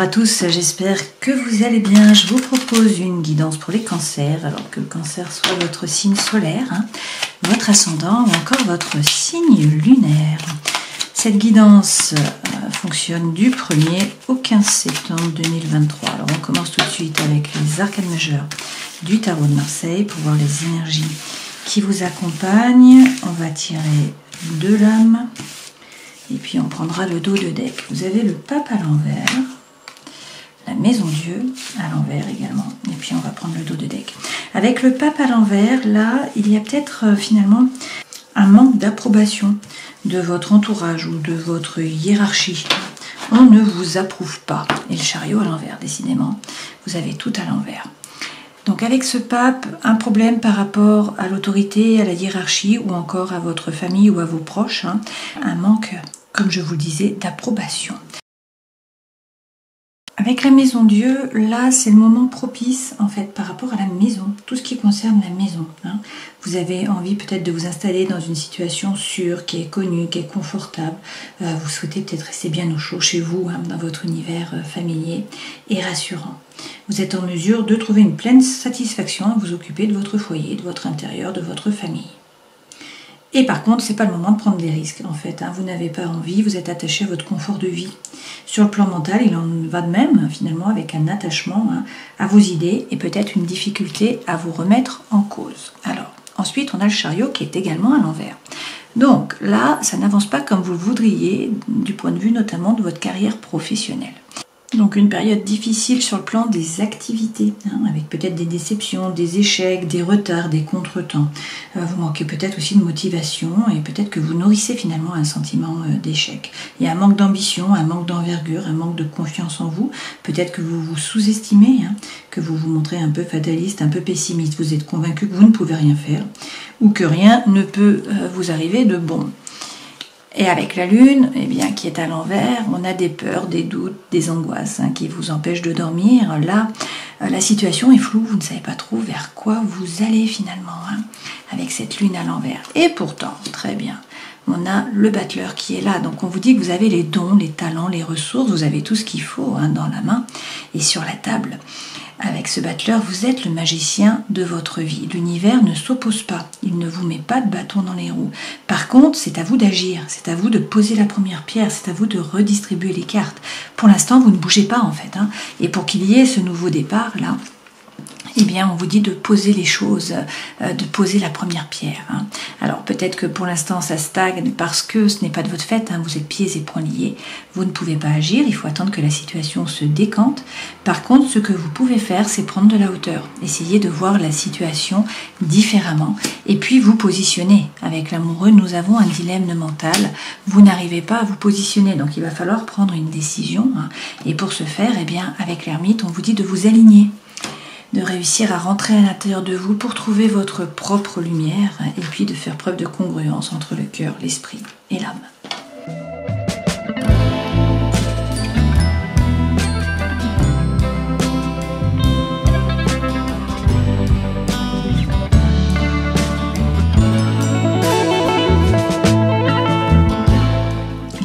à tous, j'espère que vous allez bien. Je vous propose une guidance pour les cancers, alors que le cancer soit votre signe solaire, votre ascendant ou encore votre signe lunaire. Cette guidance fonctionne du 1er au 15 septembre 2023. Alors on commence tout de suite avec les arcanes majeures du tarot de Marseille pour voir les énergies qui vous accompagnent. On va tirer 2 lames et puis on prendra le dos de deck. Vous avez le pape à l'envers, la maison Dieu à l'envers également, et puis on va prendre le dos de deck. Avec le pape à l'envers, là, il y a peut-être finalement un manque d'approbation de votre entourage ou de votre hiérarchie. On ne vous approuve pas. Et le chariot à l'envers, décidément, vous avez tout à l'envers. Donc avec ce pape, un problème par rapport à l'autorité, à la hiérarchie ou encore à votre famille ou à vos proches, un manque, comme je vous le disais, d'approbation. Avec la maison Dieu, là c'est le moment propice en fait par rapport à la maison, tout ce qui concerne la maison. Vous avez envie peut-être de vous installer dans une situation sûre, qui est connue, qui est confortable. Vous souhaitez peut-être rester bien au chaud chez vous, dans votre univers familier et rassurant. Vous êtes en mesure de trouver une pleine satisfaction à vous occuper de votre foyer, de votre intérieur, de votre famille. Et par contre, c'est pas le moment de prendre des risques en fait. Vous n'avez pas envie, vous êtes attaché à votre confort de vie. Sur le plan mental, il en va de même finalement avec un attachement à vos idées et peut-être une difficulté à vous remettre en cause. Alors, ensuite, on a le chariot qui est également à l'envers. Donc là, ça n'avance pas comme vous le voudriez, du point de vue notamment de votre carrière professionnelle. Donc une période difficile sur le plan des activités, avec peut-être des déceptions, des échecs, des retards, des contretemps. Vous manquez peut-être aussi de motivation et peut-être que vous nourrissez finalement un sentiment d'échec. Il y a un manque d'ambition, un manque d'envergure, un manque de confiance en vous. Peut-être que vous vous sous-estimez, que vous vous montrez un peu fataliste, un peu pessimiste. Vous êtes convaincu que vous ne pouvez rien faire ou que rien ne peut vous arriver de bon. Et avec la lune, qui est à l'envers, on a des peurs, des doutes, des angoisses qui vous empêchent de dormir. Là, la situation est floue, vous ne savez pas trop vers quoi vous allez finalement, avec cette lune à l'envers. Et pourtant, très bien, on a le battleur qui est là. Donc on vous dit que vous avez les dons, les talents, les ressources, vous avez tout ce qu'il faut dans la main et sur la table. Avec ce battleur, vous êtes le magicien de votre vie. L'univers ne s'oppose pas, il ne vous met pas de bâton dans les roues. Par contre, c'est à vous d'agir, c'est à vous de poser la première pierre, c'est à vous de redistribuer les cartes. Pour l'instant, vous ne bougez pas en fait. Et pour qu'il y ait ce nouveau départ, là, on vous dit de poser les choses, de poser la première pierre. Alors peut-être que pour l'instant ça stagne parce que ce n'est pas de votre fait, vous êtes pieds et poings liés, vous ne pouvez pas agir, il faut attendre que la situation se décante. Par contre, ce que vous pouvez faire, c'est prendre de la hauteur, essayer de voir la situation différemment et puis vous positionner. Avec l'amoureux, nous avons un dilemme mental, vous n'arrivez pas à vous positionner, donc il va falloir prendre une décision. Et pour ce faire, avec l'ermite, on vous dit de vous aligner, de réussir à rentrer à l'intérieur de vous pour trouver votre propre lumière et puis de faire preuve de congruence entre le cœur, l'esprit et l'âme.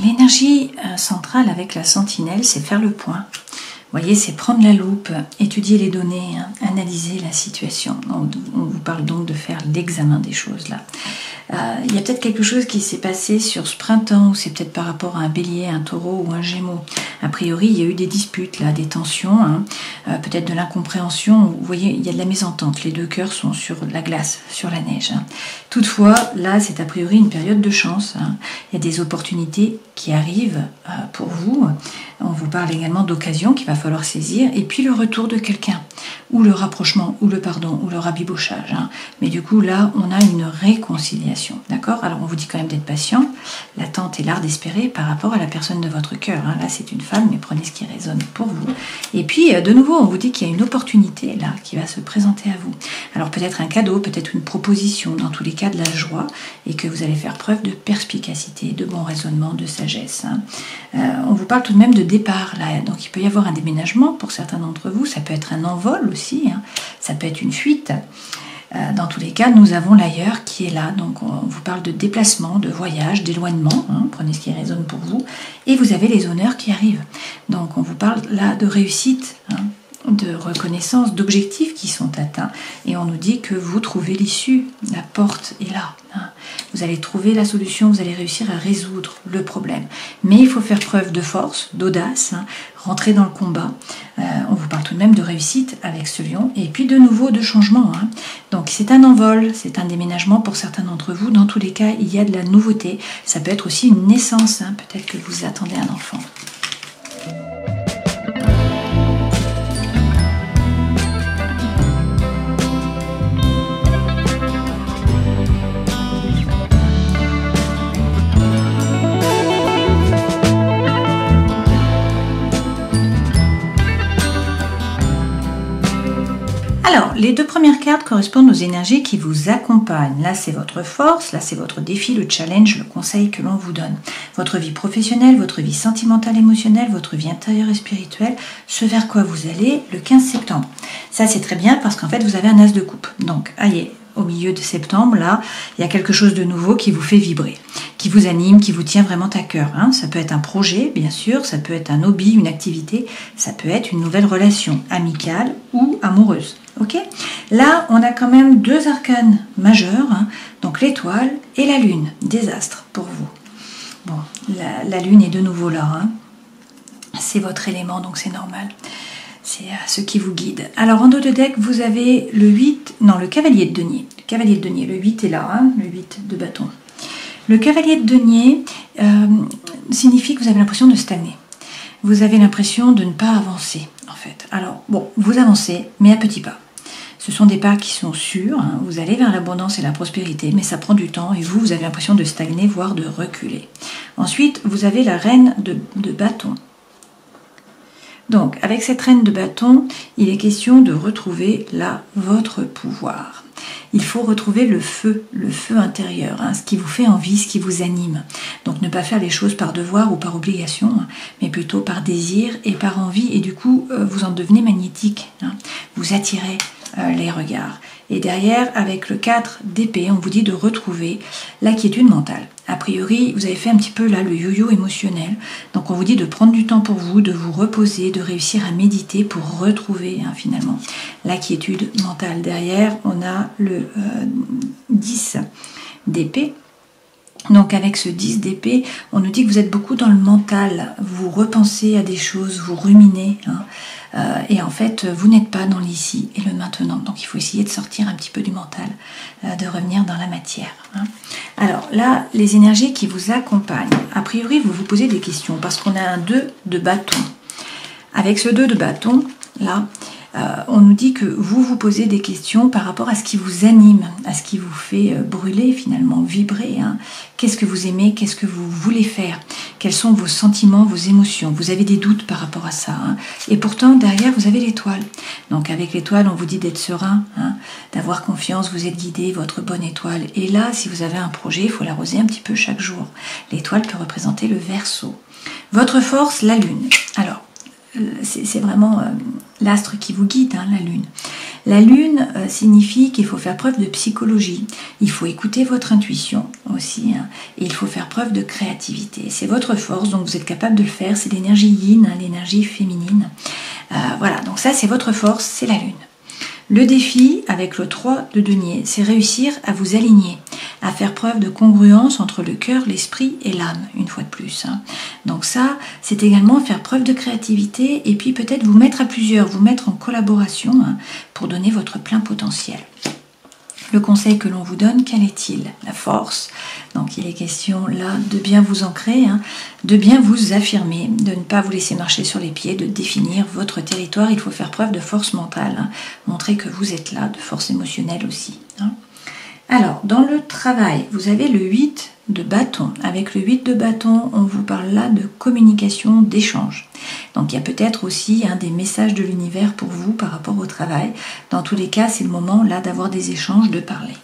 L'énergie centrale avec la sentinelle, c'est faire le point. Vous voyez, c'est prendre la loupe, étudier les données, analyser la situation. On vous parle donc de faire l'examen des choses là. Il y a peut-être quelque chose qui s'est passé sur ce printemps, ou c'est peut-être par rapport à un bélier, un taureau ou un gémeau. A priori, il y a eu des disputes, là, des tensions, peut-être de l'incompréhension. Vous voyez, il y a de la mésentente. Les deux cœurs sont sur la glace, sur la neige. Toutefois, là, c'est a priori une période de chance. Il y a des opportunités qui arrivent pour vous. On vous parle également d'occasion qu'il va falloir saisir. Et puis le retour de quelqu'un, ou le rapprochement, ou le pardon, ou le rabibochage. Mais du coup, là, on a une réconciliation. D'accord? Alors, on vous dit quand même d'être patient. L'attente est l'art d'espérer par rapport à la personne de votre cœur. Là, c'est une femme, mais prenez ce qui résonne pour vous. Et puis, de nouveau, on vous dit qu'il y a une opportunité, là, qui va se présenter à vous. Alors, peut-être un cadeau, peut-être une proposition, dans tous les cas, de la joie, et que vous allez faire preuve de perspicacité, de bon raisonnement, de sagesse. On vous parle tout de même de départ, là. Donc, il peut y avoir un déménagement pour certains d'entre vous. Ça peut être un envol aussi. Ça peut être une fuite. Dans tous les cas, nous avons l'ailleurs qui est là. Donc on vous parle de déplacement, de voyage, d'éloignement. Prenez ce qui résonne pour vous. Et vous avez les honneurs qui arrivent. Donc on vous parle là de réussite, de reconnaissance, d'objectifs qui sont atteints. Et on nous dit que vous trouvez l'issue. La porte est là. Vous allez trouver la solution, vous allez réussir à résoudre le problème. Mais il faut faire preuve de force, d'audace, rentrer dans le combat. On vous parle tout de même de réussite avec ce lion. Et puis de nouveau de changement. Donc c'est un envol, c'est un déménagement pour certains d'entre vous. Dans tous les cas, il y a de la nouveauté. Ça peut être aussi une naissance. Peut-être que vous attendez un enfant. Alors, les deux premières cartes correspondent aux énergies qui vous accompagnent. Là, c'est votre force, là, c'est votre défi, le challenge, le conseil que l'on vous donne. Votre vie professionnelle, votre vie sentimentale, émotionnelle, votre vie intérieure et spirituelle, ce vers quoi vous allez le 15 septembre. Ça, c'est très bien parce qu'en fait, vous avez un as de coupe. Donc, allez, au milieu de septembre, là, il y a quelque chose de nouveau qui vous fait vibrer, qui vous anime, qui vous tient vraiment à cœur. Ça peut être un projet, bien sûr, ça peut être un hobby, une activité, ça peut être une nouvelle relation amicale ou amoureuse. Ok ? Là, on a quand même deux arcanes majeurs, donc l'étoile et la lune, des astres pour vous. Bon, la lune est de nouveau là, c'est votre élément, donc c'est normal. C'est ce qui vous guide. Alors en dos de deck, vous avez le cavalier de denier. Le cavalier de denier, le 8 est là, le 8 de bâton. Le cavalier de denier signifie que vous avez l'impression de stagner. Vous avez l'impression de ne pas avancer, en fait. Alors, bon, vous avancez, mais à petits pas. Ce sont des pas qui sont sûrs, vous allez vers l'abondance et la prospérité, mais ça prend du temps et vous avez l'impression de stagner, voire de reculer. Ensuite, vous avez la reine de bâton. Donc, avec cette reine de bâton, il est question de retrouver là votre pouvoir. Il faut retrouver le feu intérieur, ce qui vous fait envie, ce qui vous anime. Donc, ne pas faire les choses par devoir ou par obligation, mais plutôt par désir et par envie. Et du coup, vous en devenez magnétique. Vous attirez les regards. Et derrière, avec le 4 d'épée, on vous dit de retrouver la quiétude mentale. A priori, vous avez fait un petit peu là le yo-yo émotionnel. Donc on vous dit de prendre du temps pour vous, de vous reposer, de réussir à méditer pour retrouver finalement la quiétude mentale. Derrière, on a le 10 d'épée. Donc avec ce 10 d'épée, on nous dit que vous êtes beaucoup dans le mental, vous repensez à des choses, vous ruminez, et en fait vous n'êtes pas dans l'ici et le maintenant. Donc il faut essayer de sortir un petit peu du mental, de revenir dans la matière. Alors là, les énergies qui vous accompagnent, a priori vous vous posez des questions parce qu'on a un 2 de bâton. Avec ce 2 de bâton, là, on nous dit que vous vous posez des questions par rapport à ce qui vous anime, à ce qui vous fait brûler finalement, vibrer. Qu'est-ce que vous aimez, qu'est-ce que vous voulez faire, quels sont vos sentiments, vos émotions. Vous avez des doutes par rapport à ça. Et pourtant, derrière, vous avez l'étoile. Donc avec l'étoile, on vous dit d'être serein, d'avoir confiance, vous êtes guidé, votre bonne étoile. Et là, si vous avez un projet, il faut l'arroser un petit peu chaque jour. L'étoile peut représenter le Verseau. Votre force, la lune. Alors, c'est vraiment l'astre qui vous guide, la lune. La lune signifie qu'il faut faire preuve de psychologie, il faut écouter votre intuition aussi, et il faut faire preuve de créativité. C'est votre force, donc vous êtes capable de le faire, c'est l'énergie yin, l'énergie féminine. Voilà, donc ça c'est votre force, c'est la lune. Le défi avec le 3 de denier, c'est réussir à vous aligner, à faire preuve de congruence entre le cœur, l'esprit et l'âme, une fois de plus. Donc ça, c'est également faire preuve de créativité et puis peut-être vous mettre à plusieurs, vous mettre en collaboration pour donner votre plein potentiel. Le conseil que l'on vous donne, quel est-il? La force. Donc il est question là de bien vous ancrer, de bien vous affirmer, de ne pas vous laisser marcher sur les pieds, de définir votre territoire. Il faut faire preuve de force mentale, montrer que vous êtes là, de force émotionnelle aussi. Alors, dans le travail, vous avez le 8 de bâton. Avec le 8 de bâton, on vous parle là de communication, d'échange. Donc, il y a peut-être aussi des messages de l'univers pour vous par rapport au travail. Dans tous les cas, c'est le moment là d'avoir des échanges, de parler.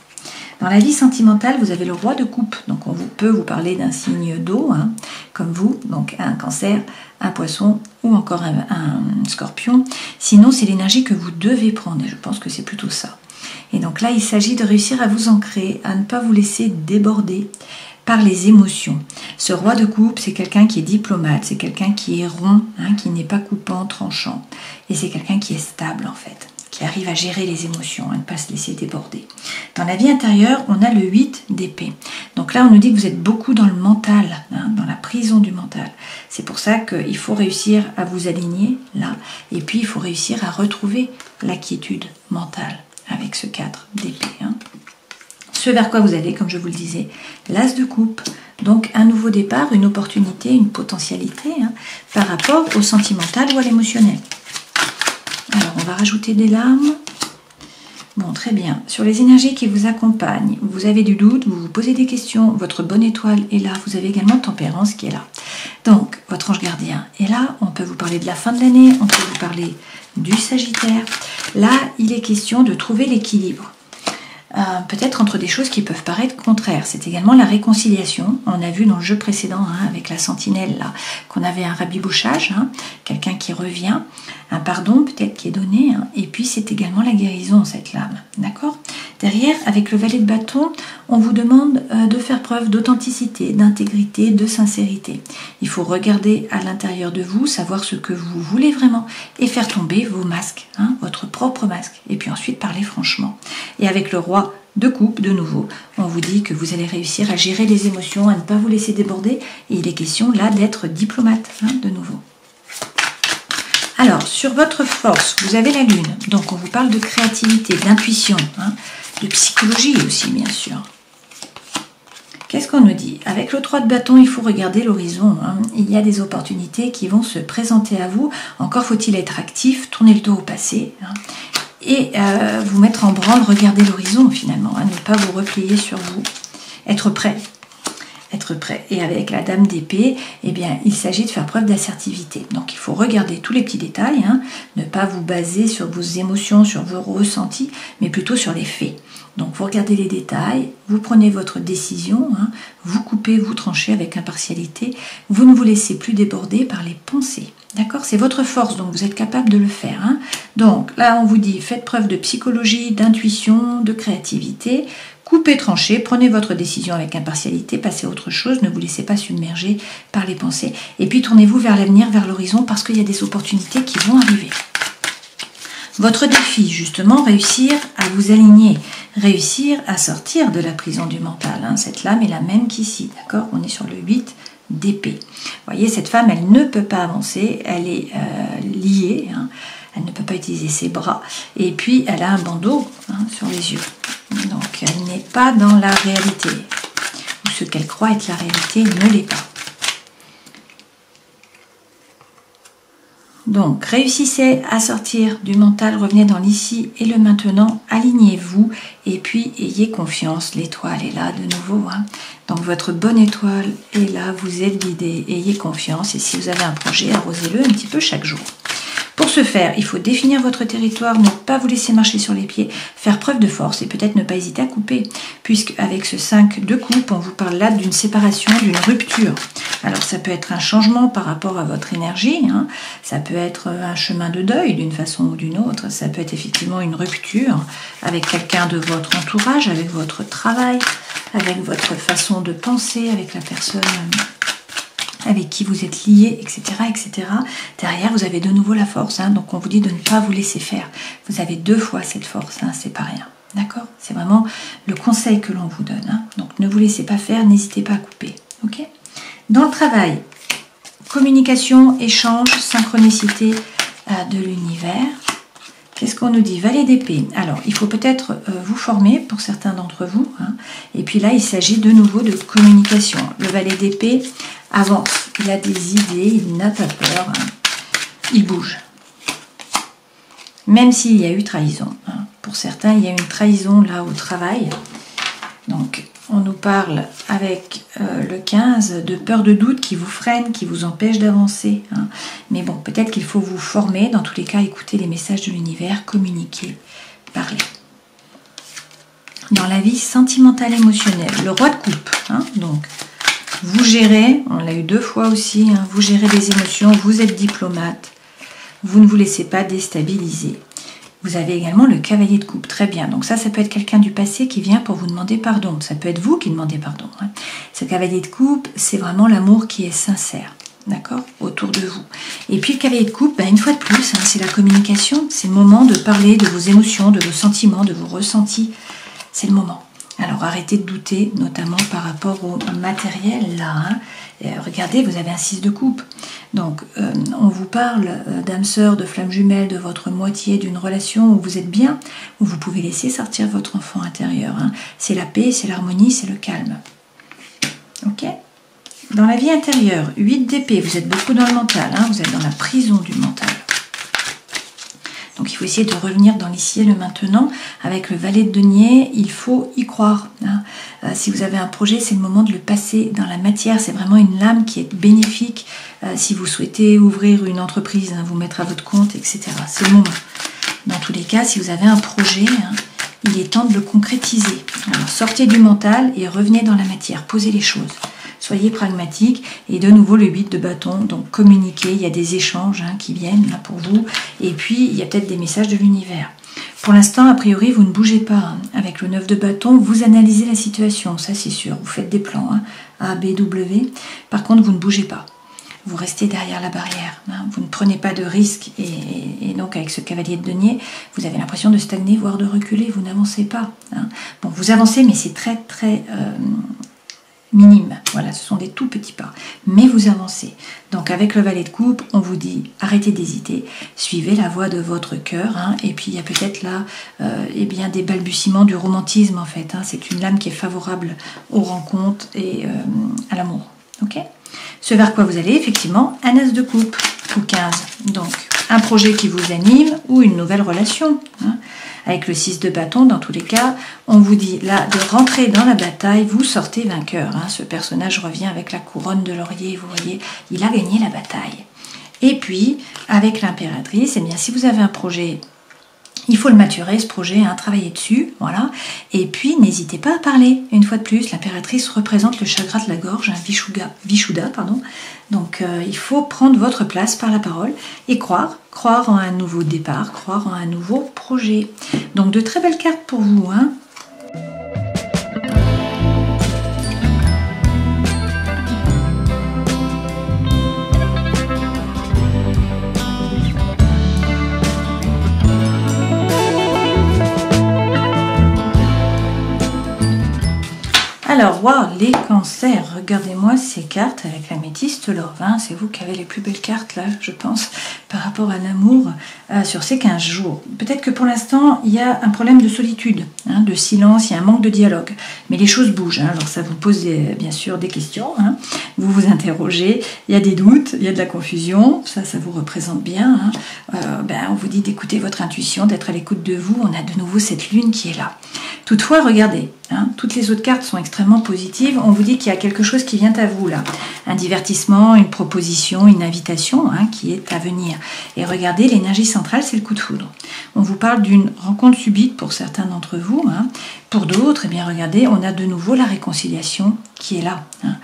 Dans la vie sentimentale, vous avez le roi de coupe. Donc, on peut vous parler d'un signe d'eau, comme vous, donc un cancer, un poisson ou encore un scorpion. Sinon, c'est l'énergie que vous devez prendre et je pense que c'est plutôt ça. Et donc là, il s'agit de réussir à vous ancrer, à ne pas vous laisser déborder par les émotions. Ce roi de coupe, c'est quelqu'un qui est diplomate, c'est quelqu'un qui est rond, hein, qui n'est pas coupant, tranchant. Et c'est quelqu'un qui est stable en fait, qui arrive à gérer les émotions, à ne pas se laisser déborder. Dans la vie intérieure, on a le 8 d'épée. Donc là, on nous dit que vous êtes beaucoup dans le mental, hein, dans la prison du mental. C'est pour ça qu'il faut réussir à vous aligner là, et puis il faut réussir à retrouver la quiétude mentale avec ce 4 d'épée. Hein. Ce vers quoi vous allez, comme je vous le disais, l'as de coupe. Donc un nouveau départ, une opportunité, une potentialité hein, par rapport au sentimental ou à l'émotionnel. Alors on va rajouter des larmes. Bon, très bien. Sur les énergies qui vous accompagnent, vous avez du doute, vous vous posez des questions, votre bonne étoile est là, vous avez également Tempérance qui est là. Donc, votre ange gardien est là, on peut vous parler de la fin de l'année, on peut vous parler du Sagittaire. Là, il est question de trouver l'équilibre. Peut-être entre des choses qui peuvent paraître contraires. C'est également la réconciliation. On a vu dans le jeu précédent, hein, avec la sentinelle, là, qu'on avait un rabibouchage, hein, quelqu'un qui revient, un pardon peut-être qui est donné, hein, et puis c'est également la guérison, cette lame. D'accord ? Derrière, avec le valet de bâton, on vous demande de faire preuve d'authenticité, d'intégrité, de sincérité. Il faut regarder à l'intérieur de vous, savoir ce que vous voulez vraiment, et faire tomber vos masques, hein, votre propre masque, et puis ensuite parler franchement. Et avec le roi de coupe, de nouveau, on vous dit que vous allez réussir à gérer les émotions, à ne pas vous laisser déborder, et il est question là d'être diplomate, hein, de nouveau. Alors, sur votre force, vous avez la lune, donc on vous parle de créativité, d'intuition, hein, de psychologie aussi, bien sûr. Qu'est-ce qu'on nous dit? Avec le 3 de bâton, il faut regarder l'horizon. Hein. Il y a des opportunités qui vont se présenter à vous. Encore faut-il être actif, tourner le dos au passé. Hein. Et vous mettre en branle, regarder l'horizon finalement, hein, ne pas vous replier sur vous, être prêt. Être prêt. Et avec la dame d'épée, eh bien, il s'agit de faire preuve d'assertivité. Donc il faut regarder tous les petits détails, hein, ne pas vous baser sur vos émotions, sur vos ressentis, mais plutôt sur les faits. Donc vous regardez les détails, vous prenez votre décision, hein, vous coupez, vous tranchez avec impartialité, vous ne vous laissez plus déborder par les pensées. D'accord? C'est votre force, donc vous êtes capable de le faire. Hein. Donc là, on vous dit, faites preuve de psychologie, d'intuition, de créativité, coupez, tranchez, prenez votre décision avec impartialité, passez à autre chose, ne vous laissez pas submerger par les pensées. Et puis tournez-vous vers l'avenir, vers l'horizon, parce qu'il y a des opportunités qui vont arriver. Votre défi, justement, réussir à vous aligner, réussir à sortir de la prison du mental. Hein. Cette lame est la même qu'ici, d'accord? On est sur le 8 d'épée. Vous voyez, cette femme, elle ne peut pas avancer, elle est liée, hein. Elle ne peut pas utiliser ses bras. Et puis, elle a un bandeau, hein, sur les yeux. Donc, elle n'est pas dans la réalité. Ou ce qu'elle croit être la réalité ne l'est pas. Donc, réussissez à sortir du mental, revenez dans l'ici et le maintenant, alignez-vous et puis ayez confiance, l'étoile est là de nouveau. Hein. Donc, votre bonne étoile est là, vous êtes guidé, ayez confiance et si vous avez un projet, arrosez-le un petit peu chaque jour. Pour ce faire, il faut définir votre territoire, ne pas vous laisser marcher sur les pieds, faire preuve de force et peut-être ne pas hésiter à couper, puisque avec ce 5 de coupe, on vous parle là d'une séparation, d'une rupture. Alors ça peut être un changement par rapport à votre énergie, hein. Ça peut être un chemin de deuil d'une façon ou d'une autre, ça peut être effectivement une rupture avec quelqu'un de votre entourage, avec votre travail, avec votre façon de penser, avec la personne avec qui vous êtes lié, etc., etc. Derrière, vous avez de nouveau la force, hein, donc on vous dit de ne pas vous laisser faire. Vous avez 2 fois cette force, hein, c'est pas rien, d'accord? C'est vraiment le conseil que l'on vous donne. Hein. Donc ne vous laissez pas faire, n'hésitez pas à couper, ok? Dans le travail, communication, échange, synchronicité de l'univers. Qu'est-ce qu'on nous dit? Valet d'épée. Alors, il faut peut-être vous former pour certains d'entre vous. Hein. Et puis là, il s'agit de nouveau de communication. Le valet d'épée avance. Il a des idées, il n'a pas peur. Hein. Il bouge. Même s'il y a eu trahison. Hein. Pour certains, il y a une trahison là au travail. Donc, on nous parle avec le 15 de peur de doute qui vous freine, qui vous empêche d'avancer. Hein. Mais bon, peut-être qu'il faut vous former. Dans tous les cas, écouter les messages de l'univers, communiquer, parler. Dans la vie sentimentale émotionnelle, le roi de coupe. Hein, donc, vous gérez, on l'a eu 2 fois aussi, hein, vous gérez des émotions, vous êtes diplomate. Vous ne vous laissez pas déstabiliser. Vous avez également le cavalier de coupe, très bien. Donc ça peut être quelqu'un du passé qui vient pour vous demander pardon. Ça peut être vous qui demandez pardon. Hein. Ce cavalier de coupe, c'est vraiment l'amour qui est sincère, d'accord, autour de vous. Et puis le cavalier de coupe, une fois de plus, hein, c'est la communication. C'est le moment de parler de vos émotions, de vos sentiments, de vos ressentis. C'est le moment. Alors arrêtez de douter, notamment par rapport au matériel là. Hein. Regardez, vous avez un 6 de coupe. Donc on vous parle d'âme sœur, de flamme jumelle, de votre moitié, d'une relation où vous êtes bien, où vous pouvez laisser sortir votre enfant intérieur. Hein. C'est la paix, c'est l'harmonie, c'est le calme. Ok ? Dans la vie intérieure, 8 d'épée, vous êtes beaucoup dans le mental, hein, vous êtes dans la prison du mental. Donc il faut essayer de revenir dans l'ici et le maintenant. Avec le valet de denier, il faut y croire. Hein. Si vous avez un projet, c'est le moment de le passer dans la matière. C'est vraiment une lame qui est bénéfique. Si vous souhaitez ouvrir une entreprise, hein, vous mettre à votre compte, etc. C'est le moment. Dans tous les cas, si vous avez un projet, hein, il est temps de le concrétiser. Alors sortez du mental et revenez dans la matière. Posez les choses. Soyez pragmatique et de nouveau le 8 de bâton, donc communiquez, il y a des échanges hein, qui viennent là pour vous et puis il y a peut-être des messages de l'univers. Pour l'instant, a priori, vous ne bougez pas. Hein. Avec le 9 de bâton, vous analysez la situation, ça c'est sûr, vous faites des plans, hein, A, B, W. Par contre, vous ne bougez pas. Vous restez derrière la barrière, hein. Vous ne prenez pas de risques et donc avec ce cavalier de denier, vous avez l'impression de stagner, voire de reculer, vous n'avancez pas. Hein. Bon, vous avancez, mais c'est très minime, voilà, ce sont des tout petits pas, mais vous avancez. Donc avec le valet de coupe, on vous dit arrêtez d'hésiter, suivez la voie de votre cœur, hein, et puis il y a peut-être là des balbutiements du romantisme en fait, hein, c'est une lame qui est favorable aux rencontres et à l'amour, ok. Ce vers quoi vous allez, effectivement, un as de coupe, ou 15, donc un projet qui vous anime ou une nouvelle relation, hein. Avec le 6 de bâton, dans tous les cas, on vous dit là de rentrer dans la bataille, vous sortez vainqueur. Hein. Ce personnage revient avec la couronne de laurier, vous voyez, il a gagné la bataille. Et puis, avec l'impératrice, eh bien, si vous avez un projet, il faut le maturer, ce projet, hein, travailler dessus, voilà. Et puis, n'hésitez pas à parler. Une fois de plus, l'impératrice représente le chakra de la gorge, un Vishuddha, pardon. Donc, il faut prendre votre place par la parole et croire en un nouveau départ, croire en un nouveau projet. Donc, de très belles cartes pour vous, hein. Alors, wow, les cancers, regardez-moi ces cartes avec l'améthyste, l'or 20, c'est vous qui avez les plus belles cartes là, je pense, par rapport à l'amour sur ces 15 jours. Peut-être que pour l'instant, il y a un problème de solitude, hein, de silence, il y a un manque de dialogue, mais les choses bougent, hein, alors ça vous pose bien sûr des questions, hein, vous vous interrogez, il y a des doutes, il y a de la confusion, ça vous représente bien, hein, on vous dit d'écouter votre intuition, d'être à l'écoute de vous, on a de nouveau cette lune qui est là. Toutefois, regardez, hein, toutes les autres cartes sont extrêmement positives. On vous dit qu'il y a quelque chose qui vient à vous là. Un divertissement, une proposition, une invitation hein, qui est à venir. Et regardez, l'énergie centrale, c'est le coup de foudre. On vous parle d'une rencontre subite pour certains d'entre vous. Hein. Pour d'autres, eh bien regardez, on a de nouveau la réconciliation qui est là. Hein.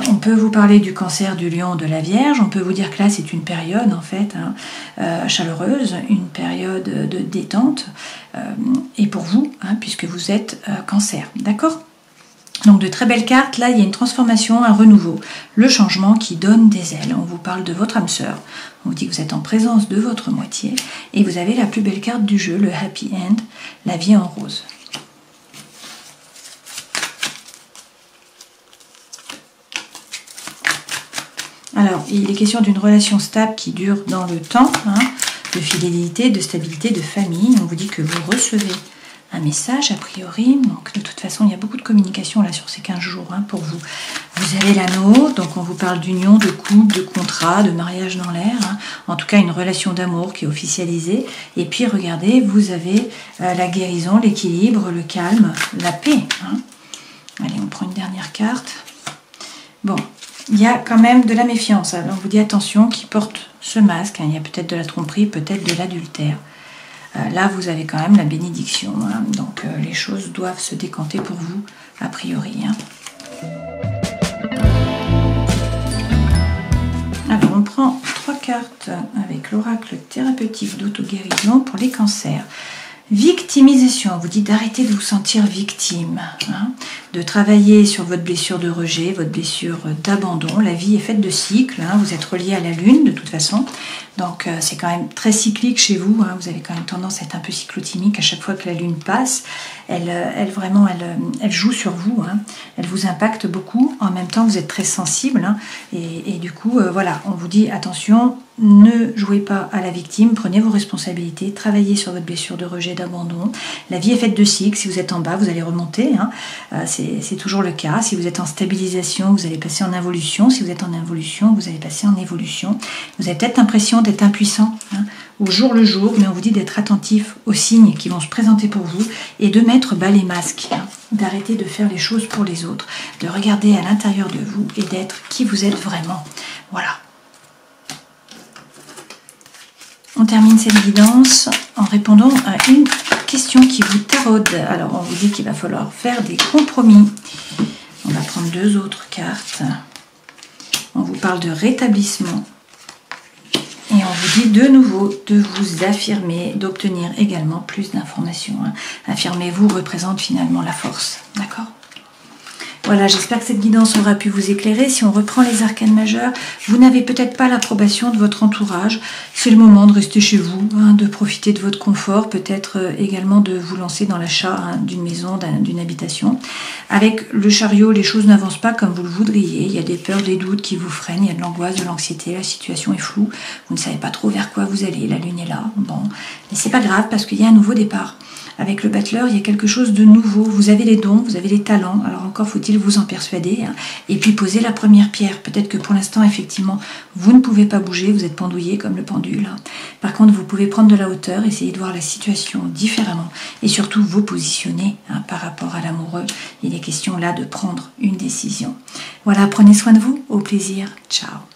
On peut vous parler du cancer, du lion, de la vierge. On peut vous dire que là, c'est une période en fait hein, chaleureuse, une période de détente. Et pour vous, hein, puisque vous êtes cancer, d'accord? Donc de très belles cartes, là il y a une transformation, un renouveau, le changement qui donne des ailes. On vous parle de votre âme sœur, on vous dit que vous êtes en présence de votre moitié, et vous avez la plus belle carte du jeu, le happy end, la vie en rose. Alors, il est question d'une relation stable qui dure dans le temps, hein, de fidélité, de stabilité, de famille. On vous dit que vous recevez un message, a priori. Donc, de toute façon, il y a beaucoup de communication là sur ces 15 jours hein, pour vous. Vous avez l'anneau, donc on vous parle d'union, de couple, de contrat, de mariage dans l'air. Hein. En tout cas, une relation d'amour qui est officialisée. Et puis, regardez, vous avez la guérison, l'équilibre, le calme, la paix. Hein. Allez, on prend une dernière carte. Bon. Il y a quand même de la méfiance. Alors on vous dit attention, qui porte ce masque. Hein, il y a peut-être de la tromperie, peut-être de l'adultère. Là, vous avez quand même la bénédiction. Hein, donc les choses doivent se décanter pour vous, a priori. Hein. Alors on prend 3 cartes avec avec l'oracle thérapeutique d'auto-guérison pour les cancers. Victimisation, on vous dit d'arrêter de vous sentir victime, hein, de travailler sur votre blessure de rejet, votre blessure d'abandon. La vie est faite de cycles, hein, vous êtes relié à la lune de toute façon, donc c'est quand même très cyclique chez vous, hein, vous avez quand même tendance à être un peu cyclotimique à chaque fois que la lune passe, elle joue sur vous, hein, elle vous impacte beaucoup, en même temps vous êtes très sensible, hein, et du coup voilà, on vous dit attention, ne jouez pas à la victime, prenez vos responsabilités, travaillez sur votre blessure de rejet, d'abandon. La vie est faite de cycles, si vous êtes en bas, vous allez remonter, hein. C'est toujours le cas. Si vous êtes en stabilisation, vous allez passer en involution. Si vous êtes en involution, vous allez passer en évolution. Vous avez peut-être l'impression d'être impuissant, hein, au jour le jour, mais on vous dit d'être attentif aux signes qui vont se présenter pour vous et de mettre bas les masques, hein, d'arrêter de faire les choses pour les autres, de regarder à l'intérieur de vous et d'être qui vous êtes vraiment. Voilà. On termine cette guidance en répondant à une question qui vous taraude. Alors, on vous dit qu'il va falloir faire des compromis. On va prendre 2 autres cartes. On vous parle de rétablissement. Et on vous dit de nouveau de vous affirmer, d'obtenir également plus d'informations. Affirmez-vous représente finalement la force. D'accord ? Voilà, j'espère que cette guidance aura pu vous éclairer. Si on reprend les arcanes majeures, vous n'avez peut-être pas l'approbation de votre entourage. C'est le moment de rester chez vous, hein, de profiter de votre confort, peut-être également de vous lancer dans l'achat, hein, d'une maison, d'une habitation. Avec le chariot, les choses n'avancent pas comme vous le voudriez. Il y a des peurs, des doutes qui vous freinent, il y a de l'angoisse, de l'anxiété, la situation est floue. Vous ne savez pas trop vers quoi vous allez, la lune est là. Bon, mais c'est pas grave parce qu'il y a un nouveau départ. Avec le battleur, il y a quelque chose de nouveau. Vous avez les dons, vous avez les talents. Alors encore faut-il vous en persuader, hein, et puis poser la première pierre. Peut-être que pour l'instant, effectivement, vous ne pouvez pas bouger, vous êtes pendouillé comme le pendule. Par contre, vous pouvez prendre de la hauteur, essayer de voir la situation différemment et surtout vous positionner, hein, par rapport à l'amoureux. Il est question là de prendre une décision. Voilà, prenez soin de vous. Au plaisir. Ciao.